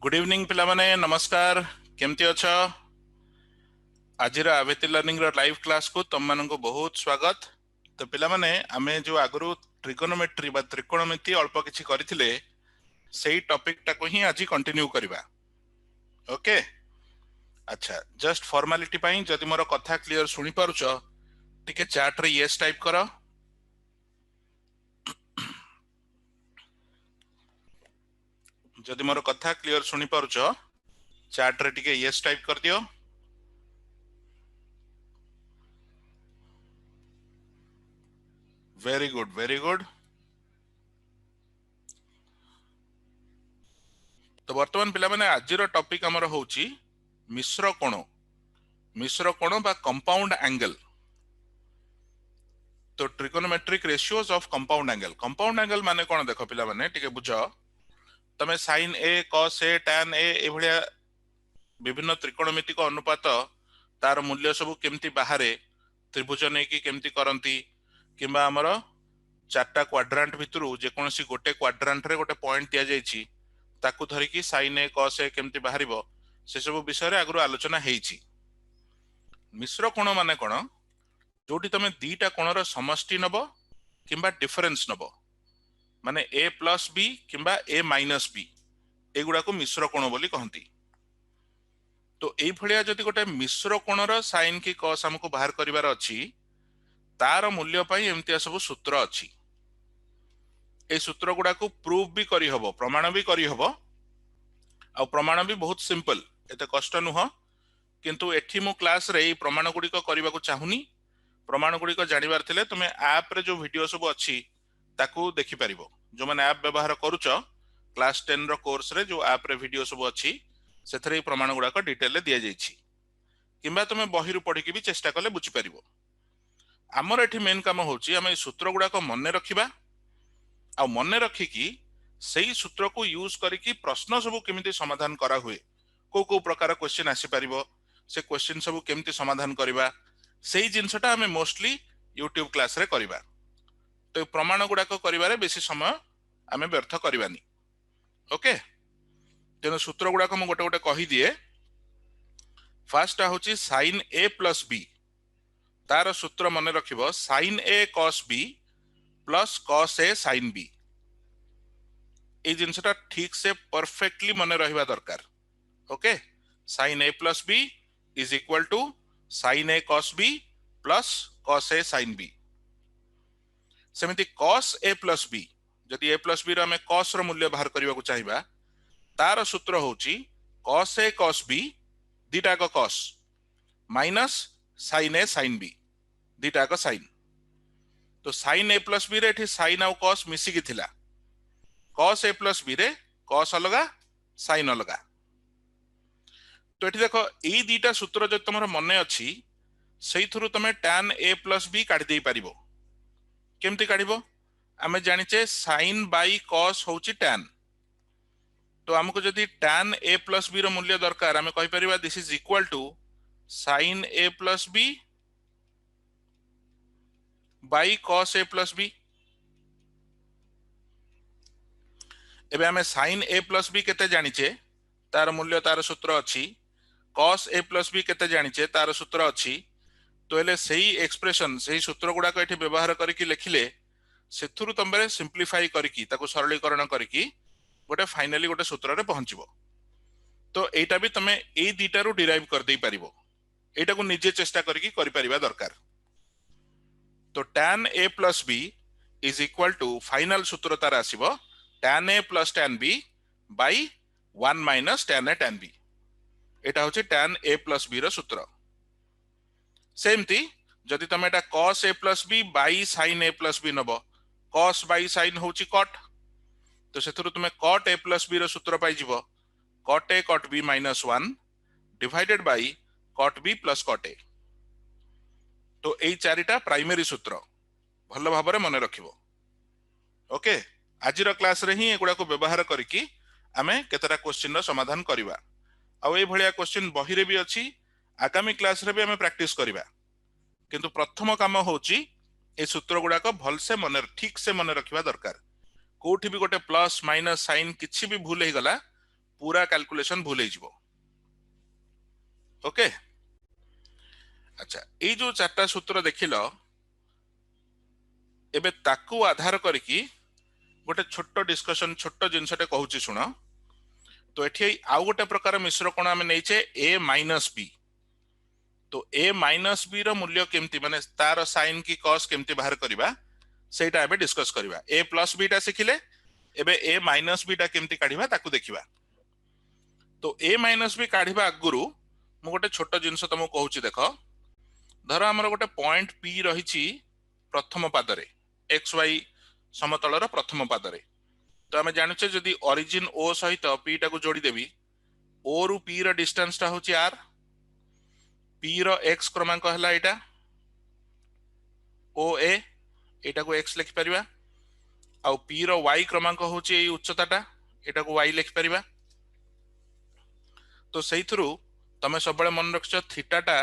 Good evening पिला माने नमस्कार केमती अछ आज आवेती लर्निंग रो लाइव क्लास को तुम मान को बहुत स्वागत। तो पिला माने आमे जो आगु ट्रिगोनोमेट्री बा त्रिकोणमिति अल्प किछि करथिले सेही टॉपिक टा को ही आज कंटिन्यू करबा। ओके अच्छा जस्ट फॉर्मेलिटी पई जदि मोर कथा क्लियर सुनी पारुछ टिके चैट रे यस टाइप करो। जदि मोर कथा क्लियर सुनी पारुछ चैट रे टिके यस टाइप कर दियो। Very good very good. तो वर्तमान पिला माने आज टॉपिक हमर होची मिश्र कोण बा कंपाउंड एंगल। तो trigonometric ratios of compound angle माने कोन देखो पिला माने टिके बुझो। तमे sin a cos a tan a ए भलिया विभिन्न त्रिकोणमितिक अनुपात तार मूल्य सब केमती बाहरे त्रिभुज नै कि केमती करंती किबा हमर चारटा क्वाड्रांट भितरु जे कोनसी गोटे क्वाड्रांट रे गोटे पॉइंट दिया जायछि ताकू धरि कि sin a cos a केमती बाहरिबो से सब विषय रे आगु आलोचना हेछि। मिश्र कोण माने कोन जोटी तमे दीटा कोणर समष्टि नबो किंबा डिफरेंस नबो माने a प्लस b किंबा a माइनस b एगुडा को मिश्र कोण बोली कहंती। तो एई भलिया जदि गोटे मिश्र कोणर sin की cos हमको बाहर करिवार अछि तार मूल्य पई एमतिया सब सूत्र अछि। ए सूत्र गुडा को प्रूव भी करी हबो प्रमाण भी करी हबो आ प्रमाण भी बहुत सिंपल एते कष्ट नुह किंतु एठी मु क्लास रे ए प्रमाण गुडी को करबा को चाहुनी। प्रमाण गुडी को जानिबार थिले तुमे ऐप रे जो वीडियो सब अछि ताकू देखि परिबो। जो माने ऐप व्यवहार करूछ क्लास 10 रो कोर्स रे जो ऐप रे वीडियो सब अछि सेथरे प्रमाण गुडा को डिटेल ले दिया जायछि किंबा तुमे बहिरु पढी के भी चेष्टा करले बुझि परिबो। हमर एठी मेन काम होछि हम ए सूत्र गुडा को मने रखिबा आ मने रखी कि सही सूत्र को यूज करिकी प्रश्न सब केमिति समाधान करा हुए को प्रकार क्वेश्चन आसी परिबो से क्वेश्चन सब केमिति समाधान करिबा सेही जिंसटा हमें मोस्टली यूट्यूब क्लास रे करिबा। तो प्रमाण गुडा को करिबारे बेसी समय हमें व्यर्थ करिबानी। ओके तेनो सूत्र गुडा को म गोटे गोटे कहि दिए। फर्स्ट होची sin a प्लस b तार सूत्र मने रखिबो sin a cos b plus cos a sin b। ए जिंसटा ठीक से परफेक्टली मने रहिबा दरकार। Okay sin a plus b is equal to sin a cos b plus cos a sin b। सेमिति cos a प्लस b जदि a plus b रो हमें cos रो मूल्य बाहर करबा को चाहिबा तार सूत्र होची cos a cos b दीटा को cos minus sin a sin b दीटा को sin। तो sin a प्लस b रे एठी sin आ cos मिसी की थिला cos a प्लस b रे cos अलगा sin अलगा। तो एठी देखो एई दीटा सूत्र जो तमरो मने अछि सेई थरु तमे tan a प्लस b काढी देई परिबो। केमति काढिबो आमे जानिचे sin बाई cos होची tan। तो हमको जदि tan a प्लस b रो मूल्य दरकार आमे कहि परिबा this is equal to sin a plus b by cos a plus b। एबे हमें sin a प्लस b केते जानिचे तार मूल्य तार सूत्र अछि cos a प्लस b केते जानिचे तार सूत्र अछि। तो एले सही एक्सप्रेशन सही सूत्र गुडा को एठी व्यवहार करिकि लेखिले सेथुरु तंबरे सिंपलीफाई करिकि ताको सरलीकरण करिकि गोटे फाइनली गोटे सूत्र रे पहुंचबो। तो एटा भी तमे ए दीटा रु डिराइव कर देई परिबो एटा को निजे चेष्टा करिकि करि परिबा दरकार। तो tan a plus b is equal to final सूत्र तार आसीबो tan a plus tan b by 1 minus tan a tan b। एटा होची tan a प्लस b रो सूत्र। सेमती जदि तमे एटा cos a plus b by sin a plus b नबो cos बाई sin होची cot। तो सेथुरु तुमे cot a प्लस b रो सूत्र पाई जिवो cot a cot b minus 1 divided by cot b plus cot a। तो एई चारिटा प्राइमरी सूत्र भलो भाबरे मने रखिबो। ओके आजिर क्लास रे ही एगुडा को व्यवहार करिकि आमे केतरा क्वेश्चन रो समाधान करिवा। आ एई भलिया क्वेश्चन बही रे भी अछि आगामी क्लास रे भी आमे प्रैक्टिस करिवा। किंतु प्रथम काम होची ए सूत्र गुडा को भल से मने ठीक से मने रखिबा दरकार। कोठी भी गोटे प्लस माइनस साइन किछि भी भूल हे गला पूरा कैलकुलेशन भूल हो। ओके, अच्छा ये जो चार्टा सूत्र देखिल एबे ताकू आधार करके गोटे छोट डिस्कशन छोट जिनसटे कहूची शुण। तो एठी आउ गोटे प्रकार मिश्र कोण आम नहींचे ए माइनस बी। तो ए माइनस बी रो मूल्य केमती माने तार साइन की कॉस केमती बाहर करबा सेटा एबे डिस्कस करबा। ए प्लस बी टा सिखिले एबे ए माइनस बी टा केमती काढिबा ताकू देखिबा। तो ए माइनस बी काढिबा आगुरु मु गोटे छोट जिनस तुमको कहूची देख। धर हमर गोटे पॉइंट पी रहिछि प्रथम पादरे एक्स वाई समतलर प्रथम पादरे। तो आम जानुचे जदि ओरिजिन ओ सहित पी टा को जोड़ी देबी ओ रु पी रो डिस्टेंस टा होची आर, पी रो एक्स क्रमांक हला एटा ओ ए एटा को एक्स लिखि परिबा आउ पी रो वाई क्रमांक होची एई उच्चताटा एटा को वाई लिखि परिबा। तो सेइथरु तमे सबले मन रखछ थीटाटा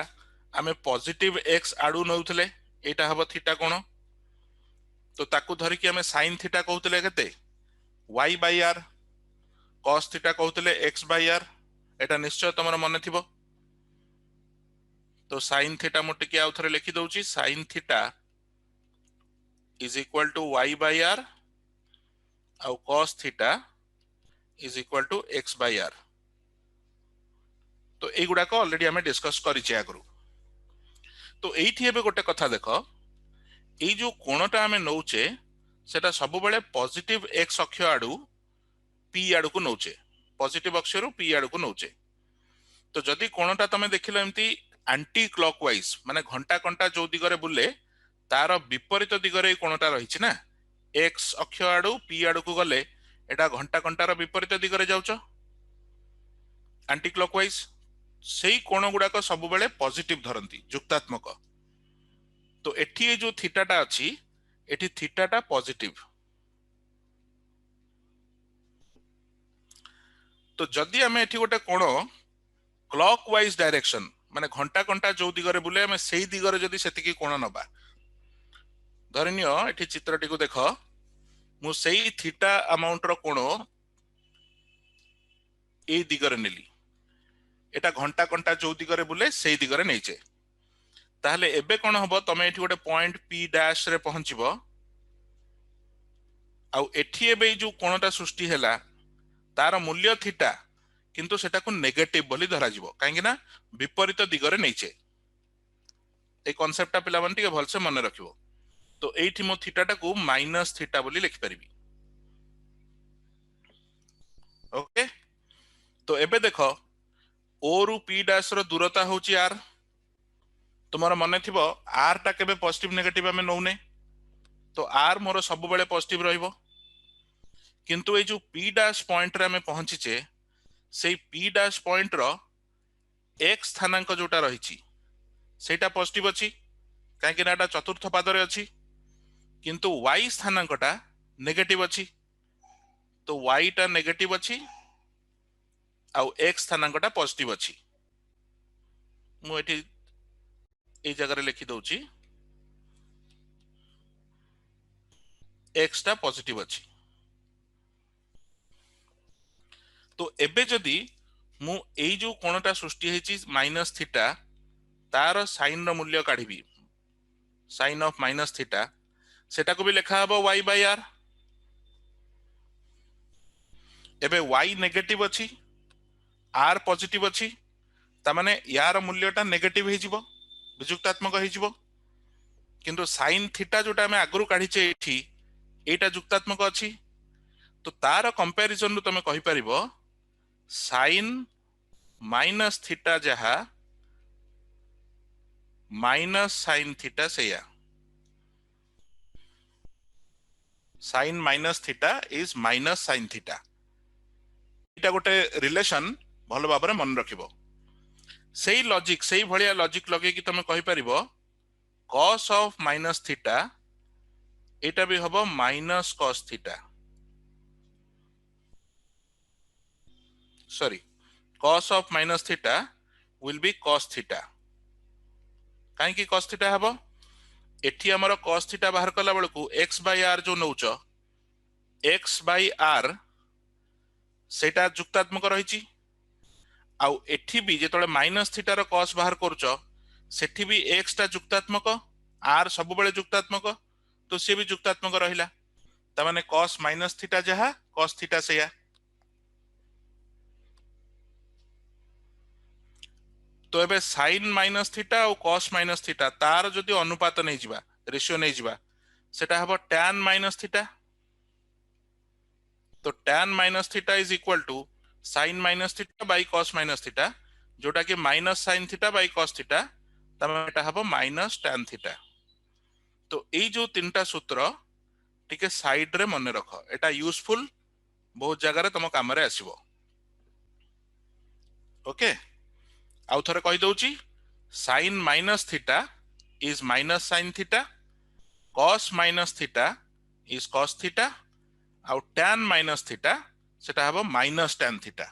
आमे पॉजिटिव एक्स आडू नउथले एटा हबो थीटा कोण। तो ताकू धरिकी आमे साइन थीटा कहउतले केते y by r, cos theta कहउतले एक्स बाय आर। एटा निश्चय तमर मन थिबो। तो साइन थीटा मु टिके आउ थरे लिखि दउची sine theta is equal to y by r आउ cos theta is equal to x by r. तो एगुडा को ऑलरेडी हमें डिस्कस करिचे आगरु। तो एइठी एबे गोटे कथा देख एई जो कोणटा हमें नौचे सेटा सब बेले पॉजिटिव एक्स अक्ष आडू पी आडू को नौचे, पॉजिटिव अक्ष रु पी आडू को नौचे। तो जदि कोणटा तमे देखिलो एमती एंटी क्लॉकवाइज माने घंटा कंटा जो दिगरे बुले तार विपरीत दिगरे कोणटा रहिछि ना, एक्स अक्ष आडू पी आडू को गले एटा घंटा कंटार विपरीत दिगरे जाउचो एंटी क्लॉकवाइज। सेई कोण गुडाक सब बेले पॉजिटिव धरंती जुक्तात्मक। तो एठी जो थीटाटा अछि एठी थीटाटा पॉजिटिव। तो जदि आमे एठी गोटे कोण क्लॉकवाइज डायरेक्शन माने घंटा कंटा जो दिगरे बुले आमे सेई दिगरे जदि सेतिकी कोण नबा। धरनियो एठी चित्रटी को देख मु सेई थीटा अमाउंट रो कोण ए दिगरे नेली एटा घंटा कंटा जो दिगरे बुले सेई दिगरे नैचे। ताहले एबे कोन हबो तमे एठी गोटे पॉइंट पी डैश रे पहुंचबो आउ एठी एबे जो कोणटा सृष्टि हैला तार मूल्य थीटा किंतु सेटा को नेगेटिव बोली धरा जिवो काहेकि ना विपरीत दिगरे नैचे। ए कांसेप्टटा पिला मन टिके भलसे मन रखिबो। तो एठी मो थीटाटा को माइनस थीटा बोली लिखि परिबी। ओके, तो एबे देखो ओ रु पी डैश रो दूरता होची आर। तुमर मन थिबो आर टा केबे पॉजिटिव नेगेटिव हमें नौने। तो आर मोर सब बेले पॉजिटिव रहिबो किंतु ए जो पी डैश पॉइंट रे हमें पहुंचीचे सेई पी डैश पॉइंट रो एक्स स्थानांक जोटा रहिची सेटा पॉजिटिव अछि काहेकि ना एटा चतुर्थ पादरे अछि किंतु वाई स्थानांकटा नेगेटिव अछि। तो वाई टा नेगेटिव अछि आउ एक्स स्थानांकटा पॉजिटिव अछि। मु एठी ए जगह रे लिखि दउची एक्स टा पॉजिटिव अछि। तो एबे जदि मु एई जो कोणटा सृष्टि हेची माइनस थीटा तार साइन रो मूल्य काढिबी साइन ऑफ माइनस थीटा सेटा को भी लिखा हबो y बाय r। एबे y नेगेटिव अछि r पॉजिटिव अछि ता माने यार मूल्यटा नेगेटिव हे जिवो विजुक्तात्मक हे जिवो किंतु साइन थीटा जोटा हमें आगरु काढिचे एठी एटा जुक्तात्मक अछि। तो तार कंपैरिजन रु तमे कहि परिबो साइन माइनस थीटा जहा माइनस साइन थीटा सेया sine minus theta is minus sine theta. एटा गोटे रिलेशन भलो भाबरे मन रखिबो। सेई लॉजिक सेई भलिया लॉजिक लगे कि तमे कहि परिबो cos ऑफ माइनस थीटा एटा भी हबो minus cos theta sorry cos of minus theta will be cos theta. काहे कि cos थीटा हबो एठी हमर cos थीटा बाहर कला बेलकू x बाय r जो नउचो x बाय r सेटा जुक्तात्मक रही। आउ एठी भी जेतोले माइनस थीटा रो cos बाहर करूछ सेठी भी x टा जुक्तात्मक r सब बेले जुक्तात्मक तो से भी जुक्तात्मक रहिला त माने cos माइनस थीटा जहा cos थीटा सेया। तो एबे sin माइनस थीटा और cos माइनस थीटा तार जदि अनुपात नहीं जिबा रेशियो नहीं जिबा सेटा हबो tan माइनस थीटा। तो tan minus theta is equal to sin minus theta by cos minus theta जोटा कि minus sin theta by cos theta तमे एटा हबो माइनस tan थीटा। तो एई जो तीनटा सूत्र टिके साइड रे मन रख एटा यूजफुल बहुत जगह रे तम काम रे आसीबो। ओके आउ थरे कहि दउची sin minus theta is minus sin theta cos minus theta is cos theta आउ tan माइनस थीटा सेटा हबो माइनस tan थीटा।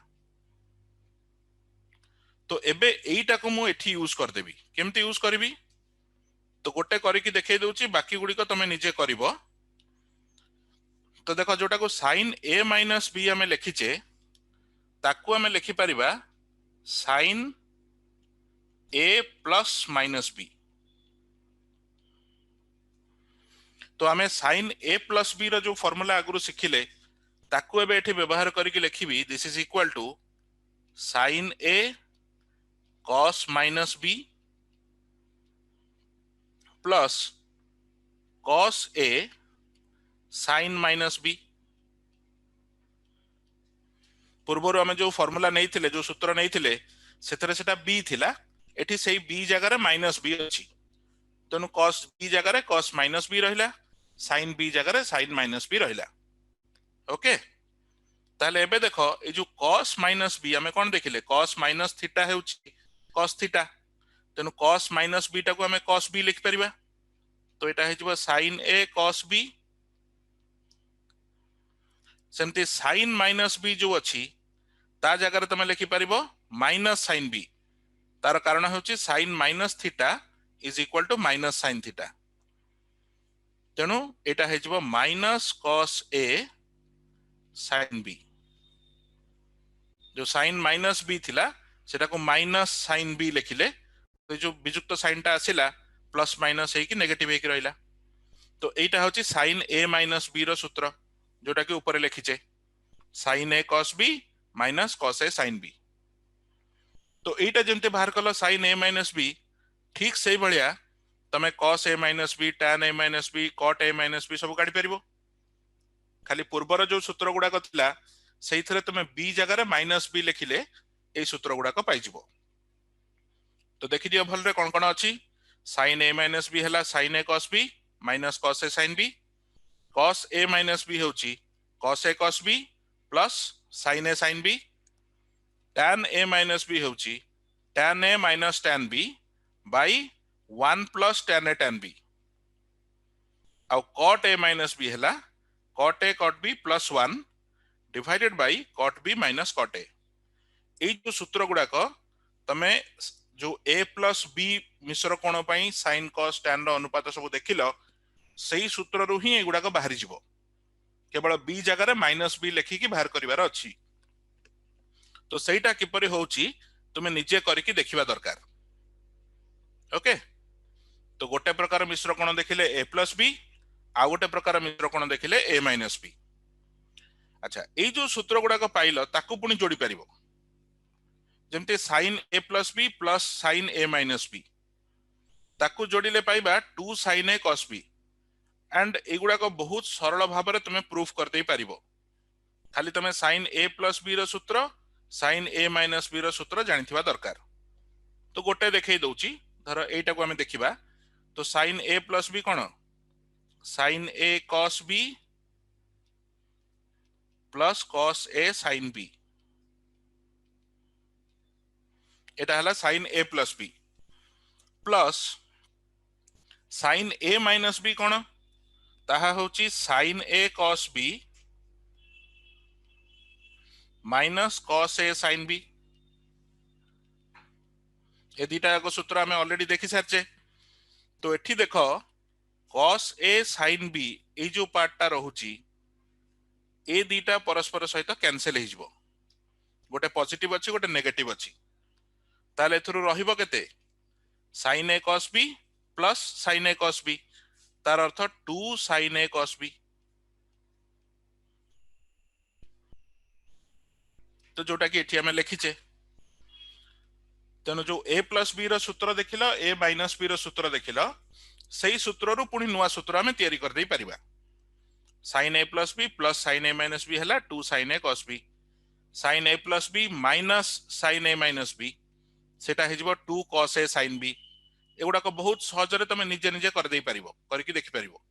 तो एबे एईटा को मु एठी यूज कर देबी केमती यूज करबी तो गोटे करिकी देखै दउची बाकी गुडी को तमे निजे करिवो। तो देखो जोटा को sin a माइनस b हमें लिखिचे ताकू हमें लिखि परिबा sin a plus minus b। तो हमें sin a प्लस b रो जो फार्मूला आगु शिखिले ताकू एबे एठी व्यवहार करिकी लिखिबी this is equal to sin a cos minus b plus cos a sin minus b। पूर्वर आम जो फॉर्मूला नहीं थिले जो सूत्र नहीं थिले सेथरे सेटा b थिला एठी सेही b जगह रे माइनस b अछि तेनु cos b जगह रे cos माइनस b रहिला sin b जगह रे sin माइनस b रहिला। ओके ताले एबे देखो ए जो cos माइनस b हमें कोन देखिले cos माइनस थीटा हेउछि cos थीटा तेनु cos माइनस b टाको हमें cos b लिख परिबा। तो एटा हेजिबो sin a cos b सेमती sin माइनस b जो अछि ता जगह तुम लिखि परिबो माइनस sin b तार कारण होछि sin minus theta is equal to minus sin थीटा तेनु एटा हेजिबो minus cos a sin b जो sin माइनस b थिला सेटा को माइनस sin b लिखिले तो जो विजुक्त साइन टा आसिला प्लस माइनस हे कि नेगेटिव हे कि रहिला। तो एटा होछि sin a माइनस b रो सूत्र जोटा कि ऊपर लिखिचे sin a cos b minus cos a sin b। तो एटा जेमते बाहर कलो sin a माइनस b ठीक से भलिया तमे cos a minus b tan a minus b cot a minus b सब काढी परिबो खाली पूर्वर जो सूत्र गुडा को थिला सेइथरे तमे b जगह रे माइनस b लिखिले ए सूत्र गुडा को पाई जिवो। तो देखि दियो भल रे कोन कोन अछि sin a माइनस b हला sin a cos b minus cos a sin b cos a minus b होछि cos a cos b plus sin a sin b tan a minus b होछि tan a minus tan b by 1 plus tan a tan b आउ cot a minus b हला cot a cot b plus 1 divided by cot b minus cot a। एई जो सूत्र गुडा को तमे जो a plus b मिश्र कोण पई sin cos tan रो अनुपात सब देखिलो सही सूत्र रु ही एगुडा को बाहरी जिवो केवल b जगह रे माइनस b लिखि कि बाहर करिवार अछि। तो सेटा किपरि होउची तुमे निजे करिकि देखिबा दरकार। ओके तो गोटे प्रकार मिश्र कोण देखिले a प्लस b आ गोटे प्रकार मिश्र कोण देखिले a माइनस b। अच्छा एई जो सूत्र गुडा को पाइलो ताकू पुनी जोडी परिबो जेमते sin a plus b plus sin a minus b ताकू जोडिले पाइबा 2 sin a cos b and एगुडा को बहुत सरल भाव में तुम्हें प्रूफ कर दे पारिबो खाली तुम्हें sin a प्लस b रो सूत्र sin a माइनस b रो सूत्र जानिथिबा दरकार। तो गोटे देखै दउची धर एटा को हमें देखिबा तो sin a plus b cone sin a cos b plus cos a sin b एटा हला sin a plus b plus sin a minus b कोन ताहा होची sin a cos b minus cos a sin b ए दीटा को सूत्र हमें already देखि सारचे। तो एठी देखो cos a sin b ए जो पार्टटा रहूची ए दीटा परस्पर सहित कैंसिल हे जिवो गोटे पॉजिटिव अच्छी गोटे नेगेटिव अच्छी ताले एथुरु रहिबो केते sin a cos b plus sin a cos b तार अर्थ 2 sin a cos b तो जोटा कि एठी हमें लिखिचे तेनो जो a प्लस b रो सूत्र देखिलो a माइनस b रो सूत्र देखिलो सही सूत्र रु पुनी नुवा सूत्र हमें तैयारी कर देई परिबा sin a plus b plus sin a minus b हला 2 sin a cos b sin a plus b minus sin a minus b सेटा हेजिबो 2 cos a sin b एगुडा को बहुत सहज रे तमे निजे निजे कर देई परिबो करके देखि परिबो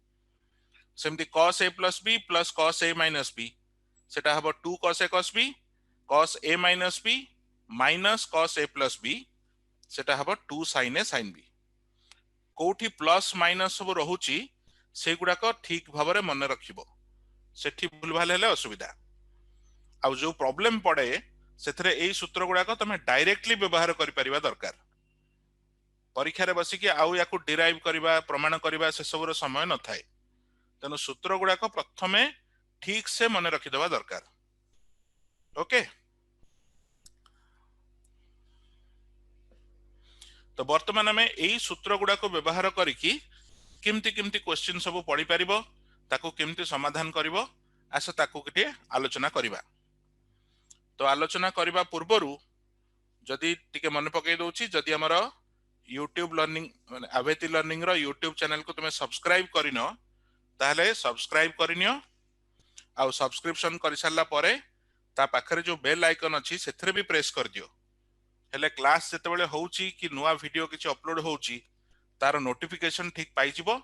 सेमती cos a plus b plus cos a minus b सेटा हबो 2 cos a cos b cos a minus b minus cos a plus b सेटा हबो 2 sin a sin b कोठी प्लस माइनस सब रहुची सेगुडा को ठीक भाबरे मन रखिबो सेठी भूल भाल हेले असुविधा आ जो प्रॉब्लम पड़े सेथरे एई सूत्र गुडा को तमे डायरेक्टली व्यवहार करि परिबा दरकार परीक्षा रे बसी कि आउ याकू डिराइव करबा प्रमाण करबा से सबरो समय न थाए तेनु सूत्र गुडा को प्रथमे ठीक से मन रखि देबा दरकार ओके तो वर्तमान में एई सूत्र गुडा को व्यवहार करिकी किमती किमती क्वेश्चन सब पढ़ी परिबो ताकू किमती समाधान करिवो आसे ताकू किटे आलोचना करिबा तो आलोचना करबा पूर्वरु जदि टिके मन पकई दउची जदि हमर YouTube लर्निंग माने अवेती लर्निंग रो YouTube चैनल को तुमे सब्सक्राइब करिनो ताहले सब्सक्राइब करिनियो आ सब्सक्रिप्शन करि सारला परे ता पाखरे जो बेल आइकन अछि सेथरे भी प्रेस कर दियो हेले क्लास जते बेले होउची कि नुवा वीडियो किछि अपलोड होउची तार नोटिफिकेशन ठीक पाई जिवो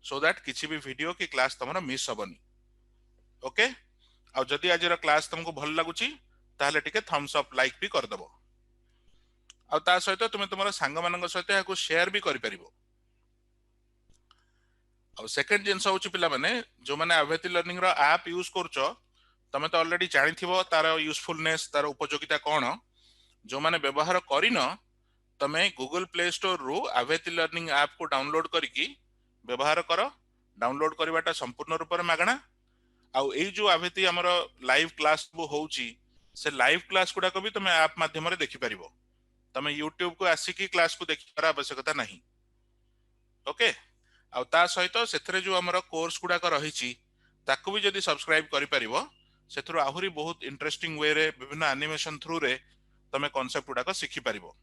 सो दैट किछि भी वीडियो की क्लास तमरा मिस होबनी ओके आ जदि आज रो क्लास तुमको भल लागुची ताहले टिके थम्स अप लाइक भी कर दबो आ ता सहित तुमे तुमरा सांग मानक सहित याकू शेयर भी करि परिबो आ सेकंड जिंस होउची पिला माने जो माने अवेती लर्निंग रो ऐप यूज करछो तमे तो ऑलरेडी जानिथिबो तार यूजफुलनेस तार उपयोगिता कोन जो माने व्यवहार करिनो तमे गूगल प्ले स्टोर रु अवेती लर्निंग ऐप को डाउनलोड करिकी व्यवहार करो डाउनलोड करबाटा संपूर्ण रूप में मागणा आउ एई जो अवेती हमर लाइव क्लास बो होउची से लाइव क्लास गुडा को भी तमे ऐप माध्यम रे देखि परिबो तमे YouTube को आसी की क्लास को देखि पर आवश्यकता नहीं ओके आउ ता सहित सेथरे जो हमर कोर्स गुडा को रहिची ताकू भी जदी सब्सक्राइब करि परिबो सेथरो आहुरी बहुत इंटरेस्टिंग वे रे विभिन्न एनिमेशन थ्रू रे तमे कांसेप्ट गुडा को सिखि परिबो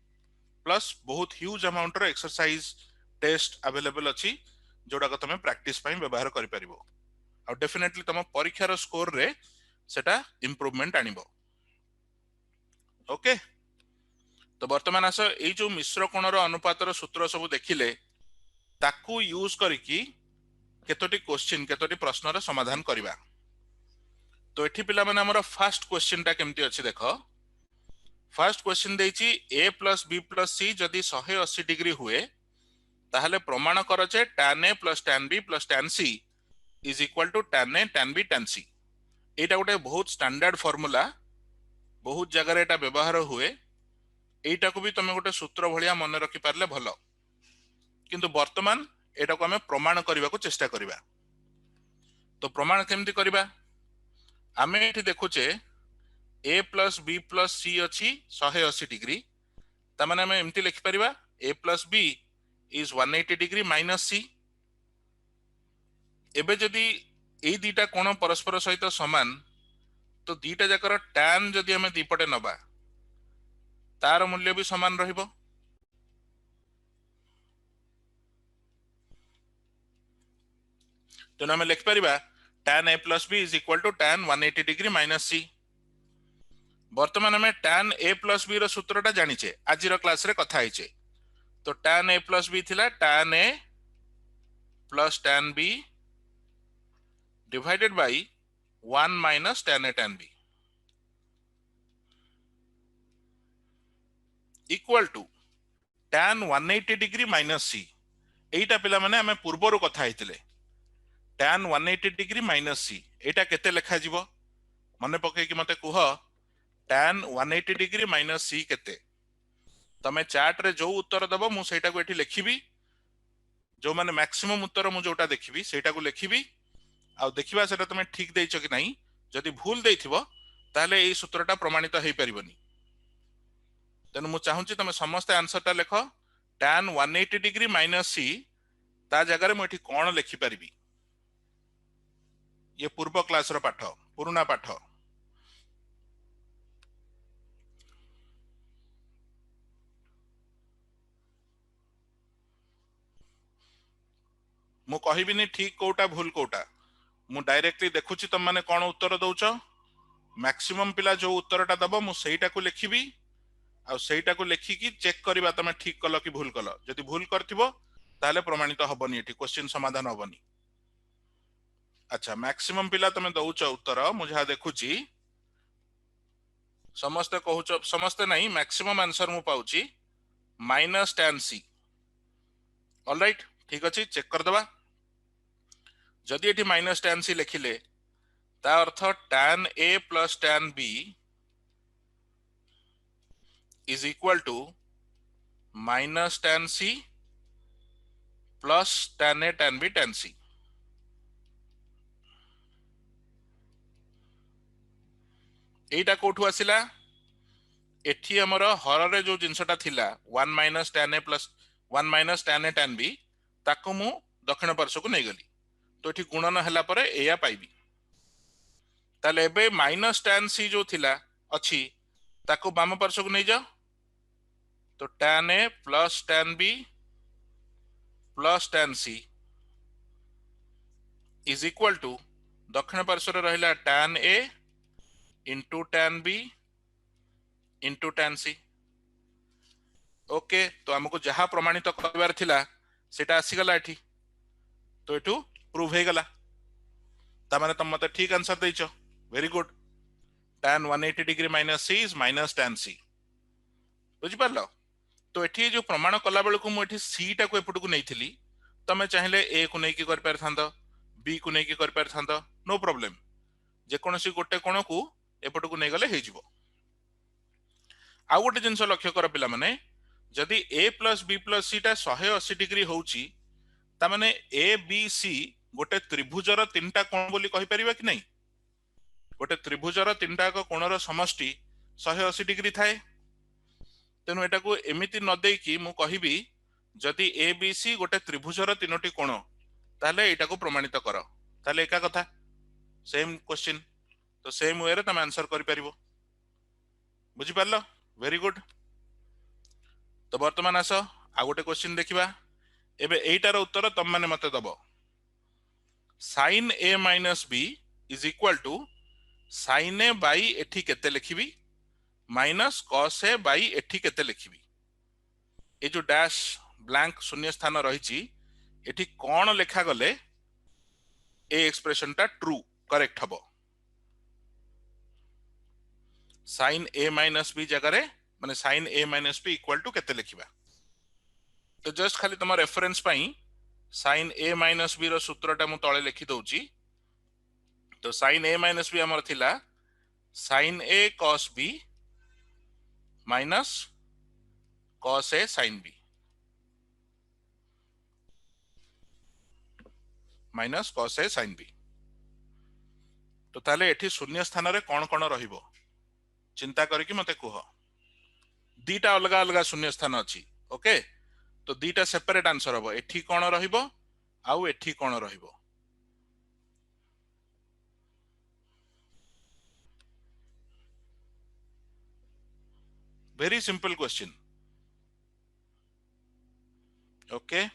प्लस बहुत ह्यूज अमाउंट रो एक्सरसाइज टेस्ट अवेलेबल अछि जोडा को तमे प्रैक्टिस पई व्यवहार करि परिबो और डेफिनेटली तम परीक्षा रो स्कोर रे सेटा इंप्रूवमेंट आनिबो ओके तो वर्तमान आस एई जो मिश्र कोण रो अनुपात रो सूत्र सब देखिले ताकू यूज करिकी केतोटी क्वेश्चन केतोटी प्रश्न रो समाधान करिबा तो एठी पिला माने हमर फर्स्ट क्वेश्चन ता केमती अछि देखो फर्स्ट क्वेश्चन देछि a plus b plus c जदि 180 डिग्री हुए ताहले प्रमाण कर जे tan a plus tan b plus tan c is equal to tan a tan b tan c एटा गोटे बहुत स्टैंडर्ड फार्मूला बहुत जगह एटा व्यवहार हुए एटा को भी तमे गोटे सूत्र भलिया मन रखि पारले भलो किंतु वर्तमान एटा को हमें प्रमाण करबा को चेष्टा करबा तो प्रमाण केमती करबा आमे एठी देखुचे a plus b plus c अछि 180 डिग्री ता माने हमें एमती लिखि परिबा a plus b is 180 degree minus c एबे जदी एई दीटा कोण परस्पर सहित समान तो दीटा जाकर tan जदी हमें दीपटे नबा तार मूल्य भी समान रहिबो तो हमें लिख परिबा tan a plus b is equal to tan 180 degree minus c वर्तमान में tan a प्लस b रो सूत्रटा जानिचे आज रो क्लास रे कथा हिचे तो tan a प्लस b थिला tan a plus tan b divided by 1 minus tan a tan b equal to tan 180 degree minus c एटा पिला माने हमें पूर्वरो कथा हितले tan 180 डिग्री माइनस c एटा केते लेखा जीवो मने पके कि मते कुह tan 180 डिग्री माइनस c केते तमे चार्ट रे जो उत्तर दबो मु सेटा को एठी लिखिबी जो माने मैक्सिमम उत्तर मु जोटा देखिबी सेटा को लिखिबी आ देखिबा सेटा तमे ठीक देइछो कि नाही जदी भूल देइथिबो ताहले एई सूत्रटा प्रमाणित हेई परिबनी। तेनु मु चाहूची तमे समस्त आंसरटा लेख tan 180 डिग्री माइनस सी ता जगह मु एठी कोन लिखि परिबी। ये पूर्व क्लास रो पाठ, पुराना पाठ। मु कहिबिनी ठीक कोटा भूल कोटा, मु डायरेक्टली देखुची तुम माने कोन उत्तर दउछ। मैक्सिमम पिला जो उत्तरटा दबो मु सेईटा को लिखिबी आ सेईटा को लिखिकी चेक करबा तमे ठीक कल कि भूल कल। जदि भूल करथिबो ताहले प्रमाणित हबनी, एठी क्वेश्चन समाधान हबनी। अच्छा मैक्सिमम पिला तमे दउछ उत्तर, मु जहा देखुची समस्त कहूछ, समस्त नहीं मैक्सिमम आंसर मु पाउची माइनस tan सी। ऑलराइट ठीक अछि, चेक कर दबा। जदि एठी माइनस tan सी लिखिले ता अर्थ tan a plus tan b is equal to minus tan c plus tan a tan b tan c। एटा कोठु आसिला, एठी हमर हर रे जो जिंसटा थिला 1 minus tan a plus 1 minus tan a tan b ताको मु दक्षिण पार्श्व को नै गली, तो एठी गुणन हला परे एया पाइबी। ताले एबे माइनस tan c जो थिला अछि ताको बाम पार्श्व को नै जाओ, तो tan a plus tan b plus tan c is equal to दक्षिण पार्श्व रहिला tan a into tan b into tan c। Okay, तो हमको जहां प्रमाणित करबार थिला सेटा आसी गला एठी, तो एठू प्रूव हे गला। ता माने तुम मते ठीक आंसर दैछो, very good. tan 180 degree minus c is minus tan c। बुझि पारलो? तो एठी जो प्रमाण कला बेलको मु एठी c टा को एपटू को नैथिली, तमे चाहिले a को नै की कर परथांत, b को नै की कर परथांत, नो प्रॉब्लम। जे कोनोसी गोटे कोण को एपटू को नै गले हे जिवो। आ गोटे जिंस लक्ष्य कर पिला माने, जदि a plus b plus c टा 180 डिग्री होउची ता माने a b c गोटे त्रिभुजर तीनटा कोण बोली कहि परिबा कि नै? गोटे त्रिभुजर तीनटा को कोणर समष्टि 180 डिग्री थाए। तेनु एटा को एमिति न देई कि मु कहिबी जदि a b c गोटे त्रिभुजर तीनोटी कोण ताले एटा को प्रमाणित कर, ताले एका कथा सेम क्वेश्चन, तो सेम वे रे तुम आंसर करि परिबो। बुझि पारलो? Very good. तो वर्तमान आस आ गोटे क्वेश्चन देखिबा। एबे एटार उत्तर तुम माने मते दबो। sin a minus b is equal to sin a by एठी केते लिखिबी माइनस cos a बाई एठी केते लिखिबी। ए जो डैश ब्लैंक शून्य स्थान रहिची एठी कोन लेखा गले ए एक्सप्रेशन टा ट्रू करेक्ट हबो। sin a माइनस b जगह रे माने sin a minus b equal to केते लिखिबा। तो जस्ट खाली तुम रेफरेंस पाई sin a माइनस b रो सूत्रटा मु तळे लिखि दउची। तो sin a माइनस b हमर थिला sin a cos b minus cos a sin b minus cos a sin b। तो ताले एठी शून्य स्थान रे कोन कोन रहिबो चिंता करके मते कुह। दीटा अलग अलग शून्य स्थान अछि, ओके। तो दीटा सेपरेट आंसर हबो, एठी कोन रहिबो आउ एठी कोन रहिबो। Very simple question, okay.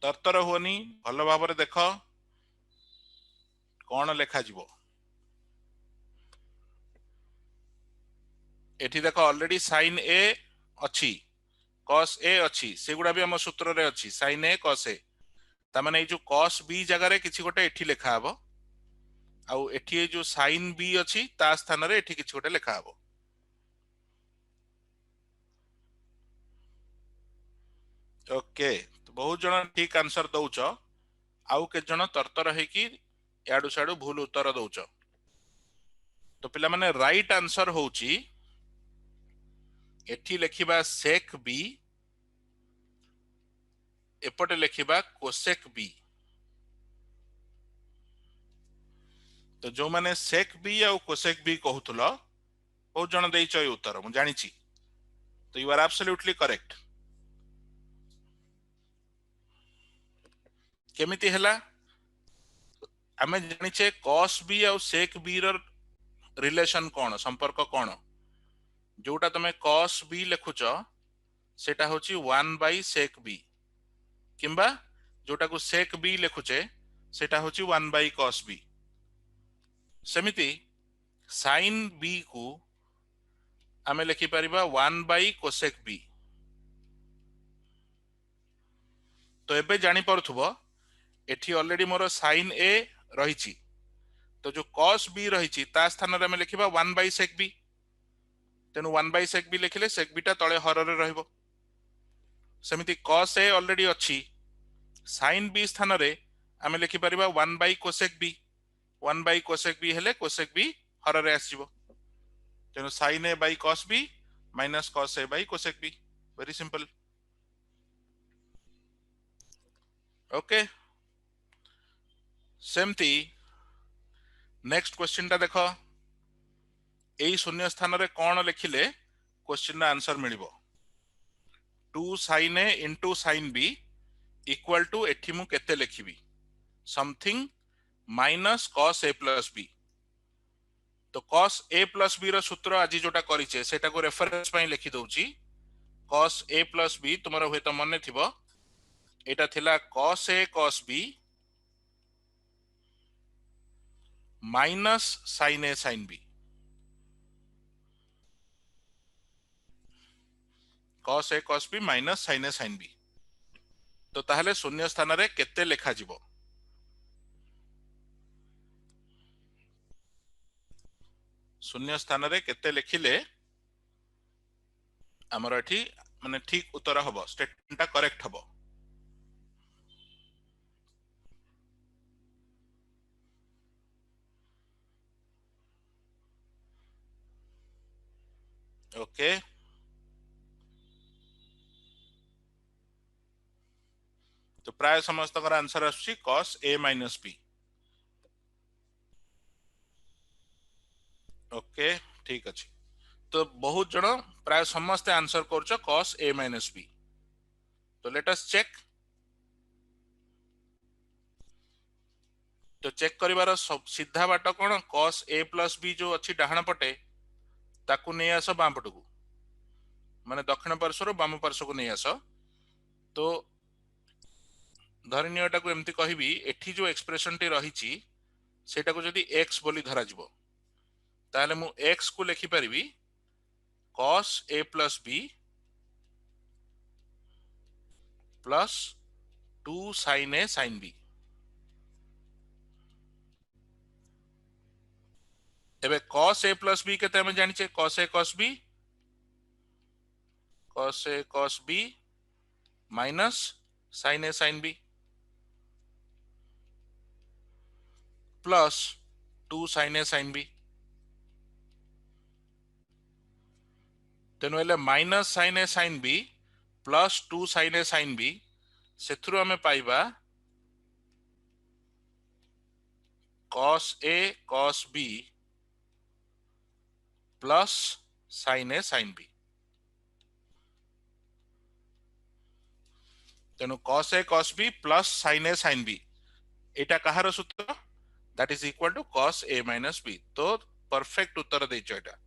तरतर हुअनी, भल भाव देख कौन लेखा जीवो। एठी देख ऑलरेडी sin a अच्छी cos a अच्छी, सेगुड़ा भी हम सूत्र रे अच्छी sin a cos a। ता माने ए जो cos b जगह रे किछि गोटे एठी लेखा हबो, आउ एठी ए जो sin b अच्छी ता स्थान रे एठी किछि गोटे लेखा हबो। ओके, तो बहुत जन ठीक आंसर दउच, आउ के जन तरतर है कि याडू साडू भूल उत्तर दउच। तो पिला माने राइट आंसर होउची एठी लेखिबा sec b एपटे लिखिबा कोसेक बी। तो जो माने सेक बी आ कोसेक बी कहूतलो बहुत जन देइछ ए उत्तर मु जानि छी। तो यू आर एब्सोल्युटली करेक्ट। केमिति हला आमे जानिछे cos b आ sec b रो रिलेशन कोन संपर्क कोन जोटा तमे cos b लिखुछ सेटा होची 1 by sec b किंबा जोटा को sec b लिखुचे सेटा होची 1 by cos b। सेमिति sin b को आमे लिखि परिबा 1 by cosec b। तो एबे जानि परथुबो एठी ऑलरेडी मोर sin a रहिछि तो जो cos b रहिछि ता स्थान रे आमे लिखिबा 1 by sec b। तेनु 1 by sec b लिखिले sec b टा तळे हर रे रहइबो। सेमिति cos a ऑलरेडी अछि sin b स्थान रे आमे लिखि परिबा 1 by cosec b। 1 by cosec b हेले cosec b हर रे आसीबो। तेनु sin a by cos b minus cos a by cosec b। Very simple. Okay सेमती नेक्स्ट क्वेश्चन टा देखो एई शून्य स्थान रे कोन लिखिले क्वेश्चन रा आंसर मिलिबो 2 sin a into sin b equal to एठी मु केते लिखिबी something minus cos a plus b। तो cos a plus b रो सूत्र आज जोटा करिचे सेटा को रेफरेंस पई लिखि दउची cos a plus b तुमरो होय त मने थिबो एटा थिला cos a cos b minus sin a sin b। cos a cos b minus sin a sin b। तो ताहले शून्य स्थान रे केते लेखा जिवो शून्य स्थान रे केते लिखिले हमर एठी माने ठीक उत्तर हबो स्टेटमेंट टा करेक्ट हबो। ओके तो प्राय समस्त का आंसर आछि cos a minus b। Okay ठीक अछि। तो बहुत जण प्राय समस्त आंसर करछ cos a minus b। तो लेट अस चेक। तो चेक करिवार सीधा बाट कोन cos a plus b जो अछि डाहण पटे ताकू नै आस बाम पटकू माने दक्षिण पार्श्व बाम पार्श्व को नै आस। तो धरिनियो टाकू एमती कहिबी एठी जो एक्सप्रेशन टी रहिछि सेटा को जदी x बोली धरा जिवो ताले मु x को लिखि परिबी cos a plus b plus 2 sin a sin b। एबे cos a plus b केते हम जानिचे cos a cos b minus sin a sin b plus 2 sin a sin b। तेनु एले minus sin a sin b plus 2 sin a sin b सेथुरु हमें पाइबा cos a cos b plus sin a sin b। तेनु cos a cos b plus sin a sin b एटा कहार सूत्र that is equal to cos a minus b। तो perfect उत्तर दैछ एटा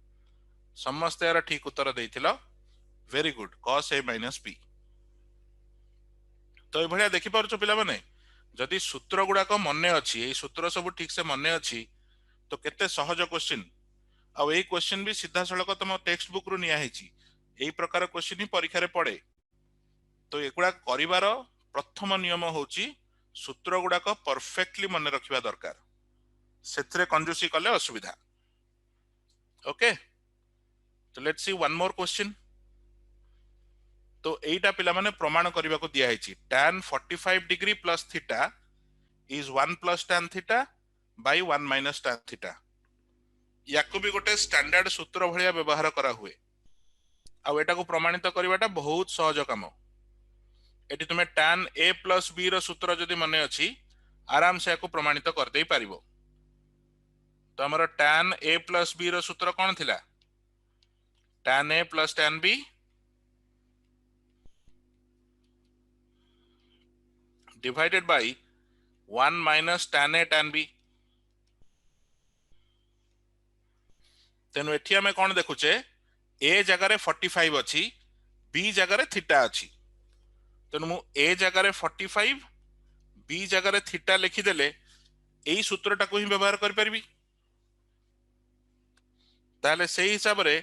समस्त यार ठीक उत्तर दैथिला very good cos a minus b। तो ए भलिया देखि पारछो पिला माने जदि सूत्र गुडा को मने अछि ए सूत्र सब ठीक से मने अछि तो केते सहज क्वेश्चन आ ए क्वेश्चन भी सीधा सळक तम टेक्स्ट बुक रु निया हेछि एई प्रकार क्वेश्चन ही परीक्षा रे पड़े। तो एगुडा करिवार प्रथम नियम होछि सूत्र गुडा को परफेक्टली मने रखिबा दरकार सेथरे कंजूसी कले असुविधा। ओके तो let's see one more question. तो एटा पिला माने प्रमाण करबा को दिया हेछि tan 45 degree plus theta is 1 plus tan theta by 1 minus tan theta. याको भी गोटे स्टैंडर्ड सूत्र भलिया व्यवहार करा हुए आ एटा को प्रमाणित करबाटा बहुत सहज काम। एटी तुम tan a प्लस b रो सूत्र जदि मने अछि आराम से याको प्रमाणित कर दे पारिबो। तो हमर tan a प्लस b रो सूत्र कोन थिला? tan a plus tan b divided by 1 minus tan a tan b। तेनु एठी हमें कोन देखुचे a जगह रे 45 अछि b जगह रे थीटा अछि। तेनु मु a जगह रे 45 b जगह रे थीटा लिखि देले एई सूत्रटा को ही व्यवहार कर परबी। ताले सेही हिसाब रे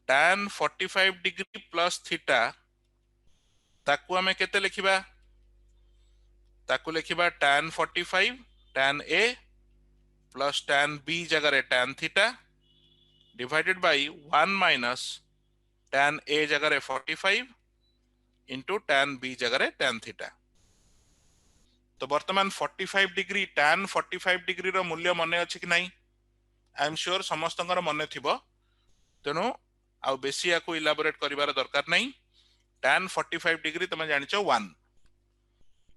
tan 45 डिग्री प्लस थीटा ताकू हमें केते लिखिबा? ताकू लिखिबा tan 45 tan a plus tan b जगह रे tan theta divided by 1 minus tan a जगह रे 45 इंटू tan b जगह रे tan थीटा। तो वर्तमान 45 डिग्री tan 45 डिग्री रो मूल्य मने अछि कि नहीं? आई एम श्योर समस्तंकर मने थिबो। तेनु आउ बेसी याकू इलाबोरेट करिवार दरकार नहीं। tan 45 डिग्री तमे जानिचो 1,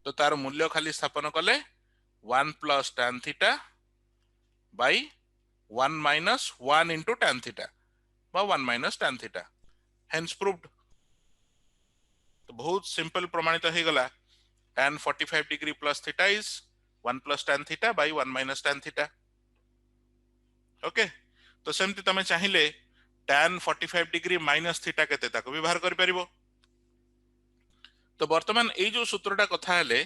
तो तार मूल्य खाली स्थापन कले 1 plus tan theta by 1 minus 1 into tan theta बा 1 minus tan theta, hence proved. तो बहुत सिंपल प्रमाणित हो गला tan 45 degree plus theta is 1 plus tan theta by 1 minus tan theta. Okay, तो सेमती तमे चाहिए tan 45 डिग्री माइनस थीटा केते ताको व्यवहार कर परिबो। तो वर्तमान ए जो सूत्रटा कथा हेले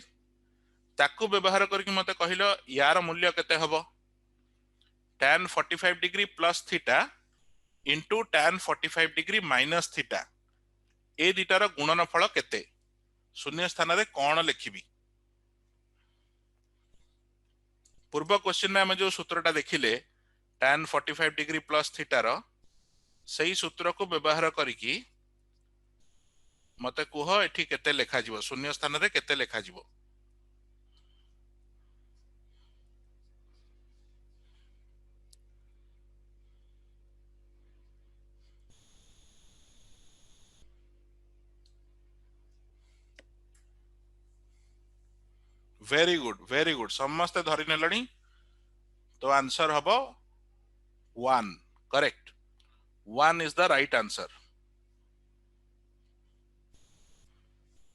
ताको व्यवहार करके मते कहिलो यार मूल्य केते हबो? tan 45 degree plus theta into tan 45 degree minus theta ए दिटार गुणनफल केते? शून्य स्थान रे कौन लिखिबी? पूर्व क्वेश्चन में हम जो सूत्रटा देखिले tan 45 degree plus theta rho सही सूत्र को व्यवहार करिकी मते कुह एठी केते लेखा जिवो, शून्य स्थान रे केते लेखा जिवो? वेरी गुड समस्त धरि नेलणी। तो आंसर हबो 1, correct. 1 is the right answer.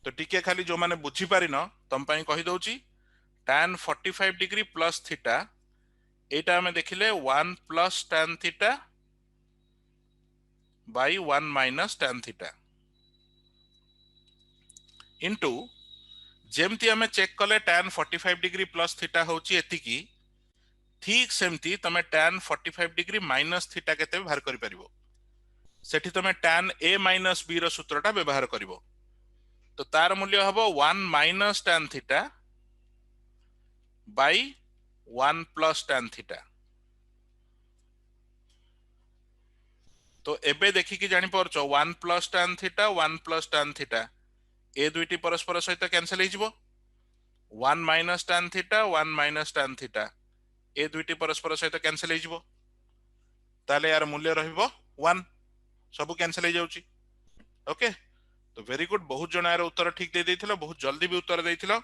तो टिके खाली जो माने बुझी पारिन तम पई कहि दउची tan 45 डिग्री प्लस थीटा एटा हमें देखिले 1 plus tan theta by 1 minus tan theta into जेमती हमें चेक कले tan 45 डिग्री प्लस थीटा होची एतिकी ठीक सेमती तमे tan 45 डिग्री माइनस थीटा केते व्यवहार करि परिबो। सेठी तमे tan a माइनस b रो सूत्रटा व्यवहार करिवो। तो तार मूल्य हबो 1 minus tan theta by 1 plus tan theta. तो एबे देखि कि जानि परचो 1 plus tan theta 1 plus tan theta ए दुईटी परस्पर सहित कैंसिल हो जिवो। 1 minus tan theta 1 minus tan theta ए दुईटी परस्पर सहित कैंसिल हो जिवो। ताले यार मूल्य रहिबो 1, सब कैंसिल हो जाउची। ओके, तो वेरी गुड, बहुत जण यार उत्तर ठीक दे देथिलो, बहुत जल्दी भी उत्तर देथिलो।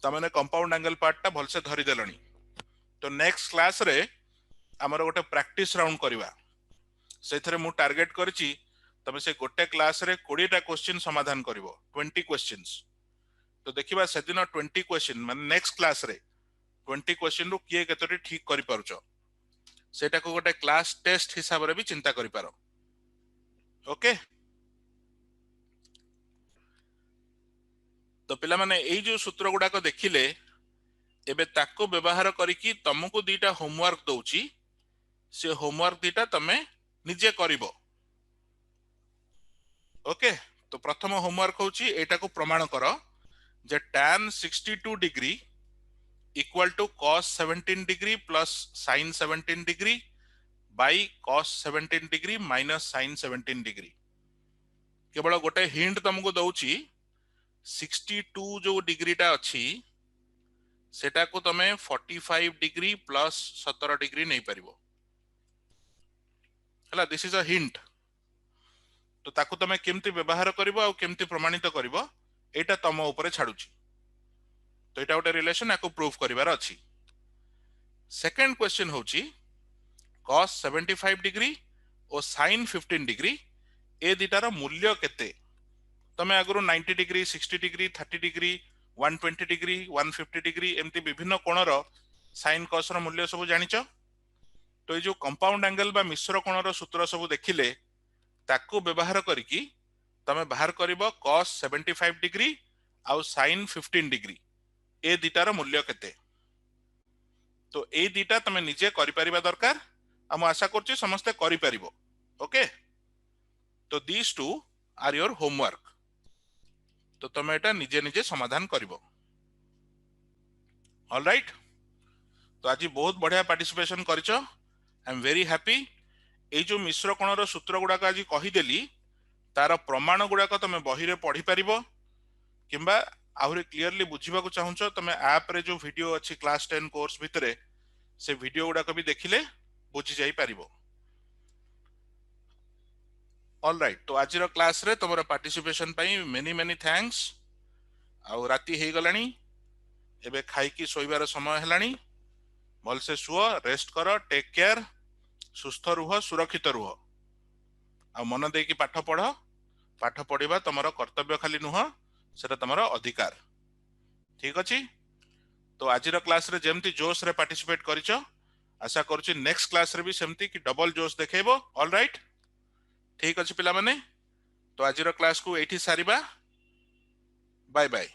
तमने कंपाउंड एंगल पार्ट भल से धरी देलणी। तो नेक्स्ट क्लास रे हमर गोटे प्रैक्टिस राउंड करिवा। सेथरे मु टार्गेट करची तमे से गोटे क्लास रे 20 टा क्वेश्चन समाधान करिवो, 20 क्वेश्चंस। तो देखिबा से दिन 20 क्वेश्चन माने नेक्स्ट क्लास रे 20 क्वेश्चन रु किए केतोटी ठीक करि पारुचो सेटा को गोटे क्लास टेस्ट हिसाब रे भी चिंता करि पारो। ओके, तो पिला माने एई जो सूत्र गुडा को देखिले एबे ताको व्यवहार करिकी तुमको दीटा होमवर्क दउची, से होमवर्क दीटा तमे निजे करिवो। ओके, तो प्रथम होमवर्क होची एटा को प्रमाण करो जे tan 62 degree equal to cos 17 degree plus sin 17 degree by cos 17 degree minus sin 17 degree. केवल गोटे हिंट तुमको दउची 62 जो डिग्री टा अच्छी सेटा को तमे 45 डिग्री प्लस 17 डिग्री नहीं परिबो। हला, दिस इज अ हिंट। तो ताकू तमे केमती व्यवहार करिवो आ केमती प्रमाणित करिवो एटा तम ऊपर छाडुची। तो एटा गोटे रिलेशन याको प्रूफ करिवार अछि। सेकंड क्वेश्चन होची cos 75 डिग्री और sin 15 डिग्री ए दिटार मूल्य केते। तमे आगुरु 90 degree 60 degree 30 degree 120 degree 150 degree एमती विभिन्न कोणर sin cos रो मूल्य सब जानिच। तो ये जो कंपाउंड एंगल बा मिश्र कोणर सूत्र सब देखिले ताकू व्यवहार करिकी तमे बाहर करिवो cos 75 डिग्री आउ sin 15 डिग्री ए दिटार मूल्य केते। तो ए दिटा तमे निजे करि परिबा दरकार आ मु आशा करछि समस्ते करि परिबो। ओके, तो these two are your homework. तो तमे एटा निजे निजे समाधान करिवो। ऑल राइट, तो आज बहुत बढ़िया पार्टिसिपेशन करिचो। I am very happy. ए जो मिश्र कोणर सूत्र गुड़ाक आज कहीदेली तार प्रमाण गुड़ाक तमे बही रे पढ़ी परिबो किंबा आहुरी क्लियरली बुझीबा को चाहूचो तमे ऐप रे जो वीडियो अछि क्लास 10 कोर्स भितरे से वीडियो गुड़ाक भी देखिले बुझी जाई परिबो। ऑल राइट, तो आज क्लास रे तमरा पार्टिसिपेशन पई मेनी मेनी थैंक्स। आउ राती हे गलानी, एबे खाई की सोइबार समय हेलानी। भल से सुओ, रेस्ट करो, टेक केयर, सुस्थ रुह, सुरक्षित रुह। आ मन दे की पाठ पढ़। पाठ पढ़िबा तमरो कर्तव्य खाली नुह, सेटा तमरो अधिकार। ठीक अछि। तो आज क्लास रे जेमती जोश रे पार्टिसिपेट करिचो, आशा करूची नेक्स्ट क्लास रे भी सेमती कि डबल जोश देखेबो। ऑल राइट, ठीक अछि पिला माने। तो आज क्लास को एठी सारिबा। Bye bye.